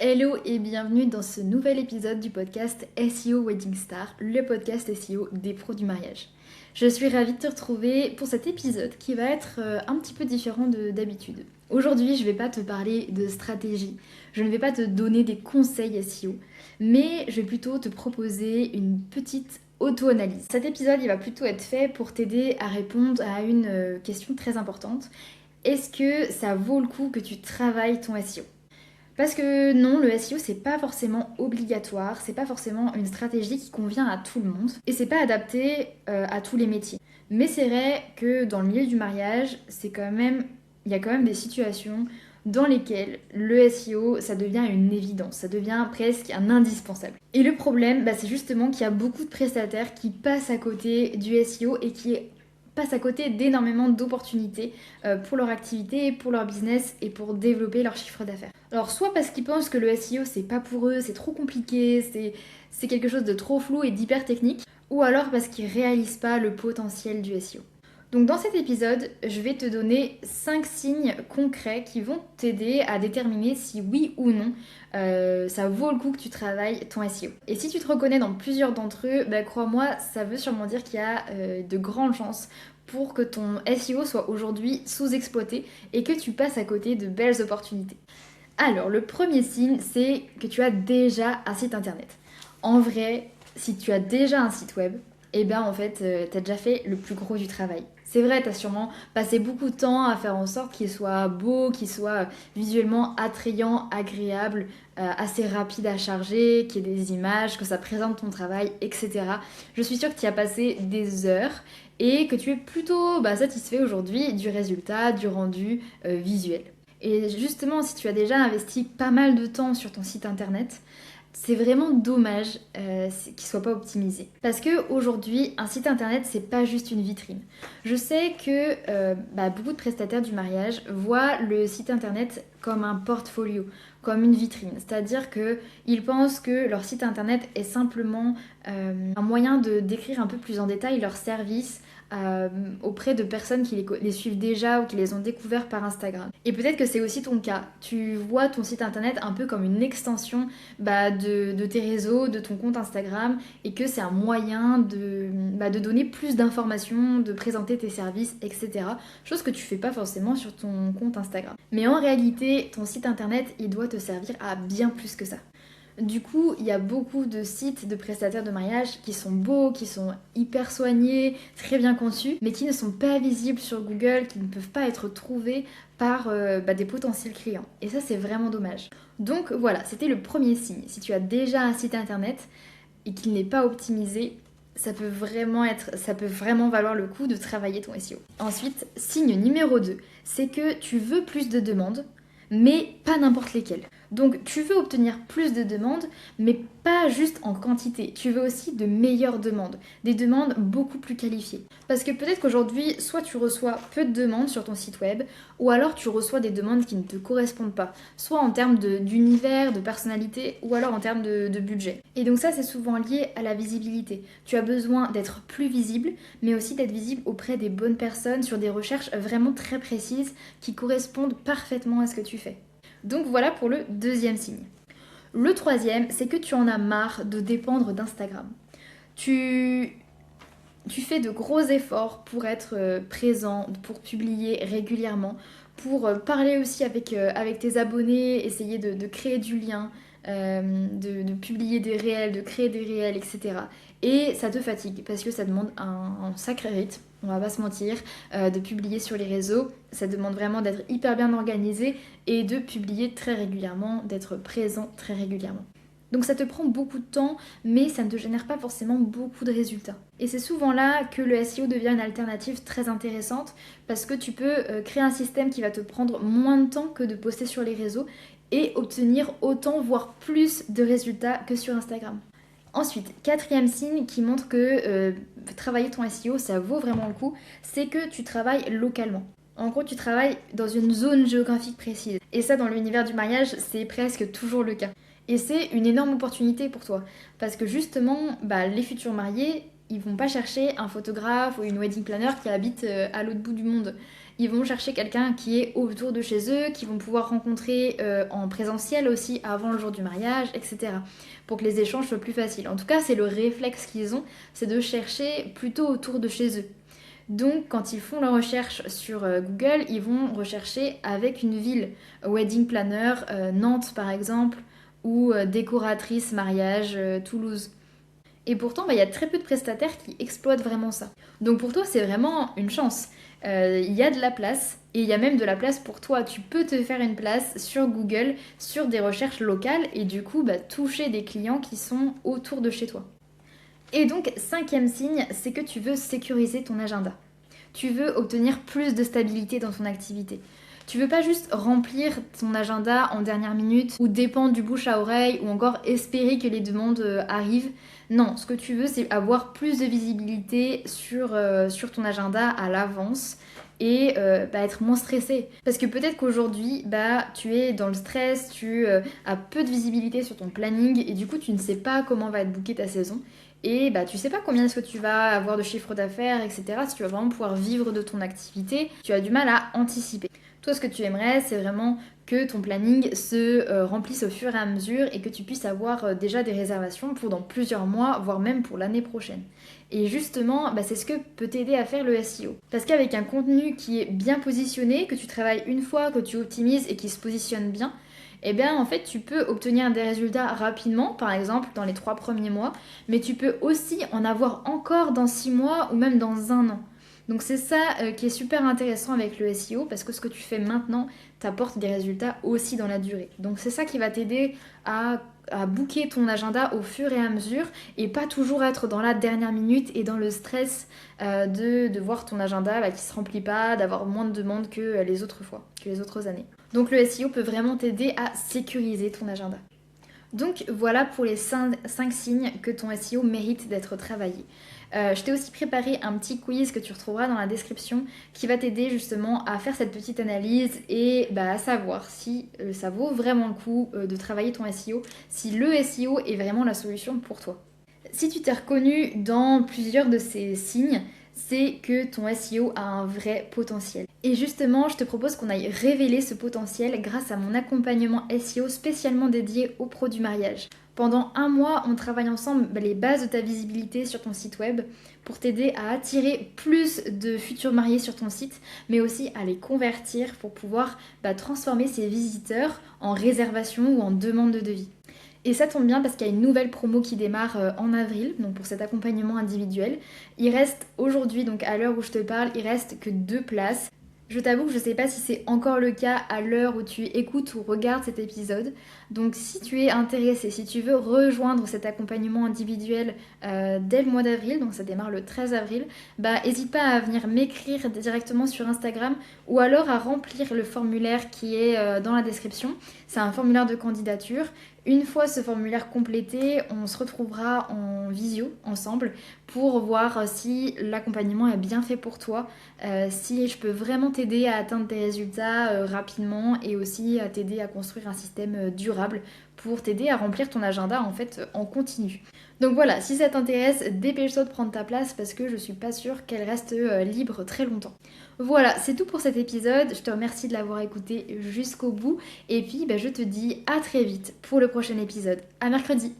Hello et bienvenue dans ce nouvel épisode du podcast SEO Wedding Star, le podcast SEO des pros du mariage. Je suis ravie de te retrouver pour cet épisode qui va être un petit peu différent d'habitude. Aujourd'hui, je ne vais pas te parler de stratégie, je ne vais pas te donner des conseils SEO, mais je vais plutôt te proposer une petite auto-analyse. Cet épisode, il va plutôt être fait pour t'aider à répondre à une question très importante. Est-ce que ça vaut le coup que tu travailles ton SEO ? Parce que non, le SEO c'est pas forcément obligatoire, c'est pas forcément une stratégie qui convient à tout le monde et c'est pas adapté à tous les métiers. Mais c'est vrai que dans le milieu du mariage, il y a quand même des situations dans lesquelles le SEO ça devient une évidence, ça devient presque un indispensable. Et le problème, c'est justement qu'il y a beaucoup de prestataires qui passent à côté du SEO et qui passent à côté d'énormément d'opportunités pour leur activité, pour leur business et pour développer leur chiffre d'affaires. Alors soit parce qu'ils pensent que le SEO c'est pas pour eux, c'est trop compliqué, c'est quelque chose de trop flou et d'hyper technique, ou alors parce qu'ils réalisent pas le potentiel du SEO. Donc dans cet épisode, je vais te donner 5 signes concrets qui vont t'aider à déterminer si oui ou non ça vaut le coup que tu travailles ton SEO. Et si tu te reconnais dans plusieurs d'entre eux, crois-moi, ça veut sûrement dire qu'il y a de grandes chances pour que ton SEO soit aujourd'hui sous-exploité et que tu passes à côté de belles opportunités. Alors, le premier signe, c'est que tu as déjà un site internet. En vrai, si tu as déjà un site web, en fait, t'as déjà fait le plus gros du travail. C'est vrai, t'as sûrement passé beaucoup de temps à faire en sorte qu'il soit beau, qu'il soit visuellement attrayant, agréable, assez rapide à charger, qu'il y ait des images, que ça présente ton travail, etc. Je suis sûre que tu y as passé des heures et que tu es plutôt satisfait aujourd'hui du résultat, du rendu visuel. Et justement, si tu as déjà investi pas mal de temps sur ton site internet, c'est vraiment dommage qu'il soit pas optimisé. Parce que aujourd'hui, un site internet, c'est pas juste une vitrine. Je sais que beaucoup de prestataires du mariage voient le site internet comme un portfolio, comme une vitrine. C'est-à-dire qu'ils pensent que leur site internet est simplement un moyen de décrire un peu plus en détail leurs services auprès de personnes qui les suivent déjà ou qui les ont découverts par Instagram. Et peut-être que c'est aussi ton cas. Tu vois ton site internet un peu comme une extension de tes réseaux, de ton compte Instagram, et que c'est un moyen de donner plus d'informations, de présenter tes services, etc. Chose que tu fais pas forcément sur ton compte Instagram. Mais en réalité, ton site internet, il doit te servir à bien plus que ça. Du coup, il y a beaucoup de sites de prestataires de mariage qui sont beaux, qui sont hyper soignés, très bien conçus, mais qui ne sont pas visibles sur Google, qui ne peuvent pas être trouvés par des potentiels clients. Et ça, c'est vraiment dommage. Donc voilà, c'était le premier signe. Si tu as déjà un site internet et qu'il n'est pas optimisé, ça peut vraiment valoir le coup de travailler ton SEO. Ensuite, signe numéro 2, c'est que tu veux plus de demandes, mais pas n'importe lesquelles. Donc tu veux obtenir plus de demandes, mais pas juste en quantité. Tu veux aussi de meilleures demandes, des demandes beaucoup plus qualifiées. Parce que peut-être qu'aujourd'hui, soit tu reçois peu de demandes sur ton site web, ou alors tu reçois des demandes qui ne te correspondent pas, soit en termes d'univers, de personnalité, ou alors en termes de budget. Et donc ça, c'est souvent lié à la visibilité. Tu as besoin d'être plus visible, mais aussi d'être visible auprès des bonnes personnes sur des recherches vraiment très précises qui correspondent parfaitement à ce que tu fais. Donc voilà pour le deuxième signe. Le troisième, c'est que tu en as marre de dépendre d'Instagram. Tu fais de gros efforts pour être présent, pour publier régulièrement, pour parler aussi avec tes abonnés, essayer de créer du lien, de publier des réels, de créer des réels, etc. Et ça te fatigue parce que ça demande un sacré rythme, on va pas se mentir, de publier sur les réseaux. Ça demande vraiment d'être hyper bien organisé et de publier très régulièrement, d'être présent très régulièrement. Donc ça te prend beaucoup de temps, mais ça ne te génère pas forcément beaucoup de résultats. Et c'est souvent là que le SEO devient une alternative très intéressante parce que tu peux créer un système qui va te prendre moins de temps que de poster sur les réseaux et obtenir autant, voire plus de résultats que sur Instagram. Ensuite, quatrième signe qui montre que travailler ton SEO, ça vaut vraiment le coup, c'est que tu travailles localement. En gros, tu travailles dans une zone géographique précise. Et ça, dans l'univers du mariage, c'est presque toujours le cas. Et c'est une énorme opportunité pour toi. Parce que justement, les futurs mariés, ils vont pas chercher un photographe ou une wedding planner qui habite à l'autre bout du monde. ils vont chercher quelqu'un qui est autour de chez eux, qui vont pouvoir rencontrer en présentiel aussi avant le jour du mariage, etc. Pour que les échanges soient plus faciles. En tout cas, c'est le réflexe qu'ils ont, c'est de chercher plutôt autour de chez eux. Donc quand ils font leur recherche sur Google, ils vont rechercher avec une ville, wedding planner, Nantes par exemple, ou décoratrice mariage, Toulouse. Et pourtant, il y a très peu de prestataires qui exploitent vraiment ça. Donc pour toi, c'est vraiment une chance. Il y a de la place, et il y a même de la place pour toi. Tu peux te faire une place sur Google, sur des recherches locales, et du coup, toucher des clients qui sont autour de chez toi. Et donc, cinquième signe, c'est que tu veux sécuriser ton agenda. Tu veux obtenir plus de stabilité dans ton activité. Tu veux pas juste remplir ton agenda en dernière minute ou dépendre du bouche à oreille ou encore espérer que les demandes arrivent. Non, ce que tu veux, c'est avoir plus de visibilité sur ton agenda à l'avance et être moins stressé. Parce que peut-être qu'aujourd'hui, tu es dans le stress, tu as peu de visibilité sur ton planning et du coup, tu ne sais pas comment va être bookée ta saison. Et tu sais pas combien est-ce que tu vas avoir de chiffre d'affaires, etc. Si tu vas vraiment pouvoir vivre de ton activité, tu as du mal à anticiper. Toi, ce que tu aimerais, c'est vraiment que ton planning se remplisse au fur et à mesure et que tu puisses avoir déjà des réservations pour dans plusieurs mois, voire même pour l'année prochaine. Et justement, c'est ce que peut t'aider à faire le SEO. Parce qu'avec un contenu qui est bien positionné, que tu travailles une fois, que tu optimises et qui se positionne bien, eh bien en fait tu peux obtenir des résultats rapidement, par exemple dans les 3 premiers mois, mais tu peux aussi en avoir encore dans 6 mois ou même dans 1 an. Donc c'est ça qui est super intéressant avec le SEO parce que ce que tu fais maintenant t'apporte des résultats aussi dans la durée. Donc c'est ça qui va t'aider à booker ton agenda au fur et à mesure et pas toujours être dans la dernière minute et dans le stress de voir ton agenda qui se remplit pas, d'avoir moins de demandes que les autres fois, que les autres années. Donc le SEO peut vraiment t'aider à sécuriser ton agenda. Donc voilà pour les 5 signes que ton SEO mérite d'être travaillé. Je t'ai aussi préparé un petit quiz que tu retrouveras dans la description qui va t'aider justement à faire cette petite analyse et à savoir si ça vaut vraiment le coup de travailler ton SEO, si le SEO est vraiment la solution pour toi. Si tu t'es reconnu dans plusieurs de ces signes, c'est que ton SEO a un vrai potentiel. Et justement, je te propose qu'on aille révéler ce potentiel grâce à mon accompagnement SEO spécialement dédié aux pros du mariage. Pendant 1 mois, on travaille ensemble les bases de ta visibilité sur ton site web pour t'aider à attirer plus de futurs mariés sur ton site, mais aussi à les convertir pour pouvoir transformer ces visiteurs en réservation ou en demande de devis. Et ça tombe bien parce qu'il y a une nouvelle promo qui démarre en avril, donc pour cet accompagnement individuel. Il reste aujourd'hui, donc à l'heure où je te parle, il reste que 2 places. Je t'avoue que je ne sais pas si c'est encore le cas à l'heure où tu écoutes ou regardes cet épisode. Donc si tu es intéressé, si tu veux rejoindre cet accompagnement individuel dès le mois d'avril, donc ça démarre le 13 avril, n'hésite pas à venir m'écrire directement sur Instagram ou alors à remplir le formulaire qui est dans la description. C'est un formulaire de candidature. Une fois ce formulaire complété, on se retrouvera en visio ensemble pour voir si l'accompagnement est bien fait pour toi, si je peux vraiment t'aider à atteindre tes résultats rapidement et aussi à t'aider à construire un système durable pour t'aider à remplir ton agenda en fait en continu. Donc voilà, si ça t'intéresse, dépêche-toi de prendre ta place parce que je suis pas sûre qu'elle reste libre très longtemps. Voilà, c'est tout pour cet épisode. Je te remercie de l'avoir écouté jusqu'au bout. Et puis, je te dis à très vite pour le prochain épisode. À mercredi!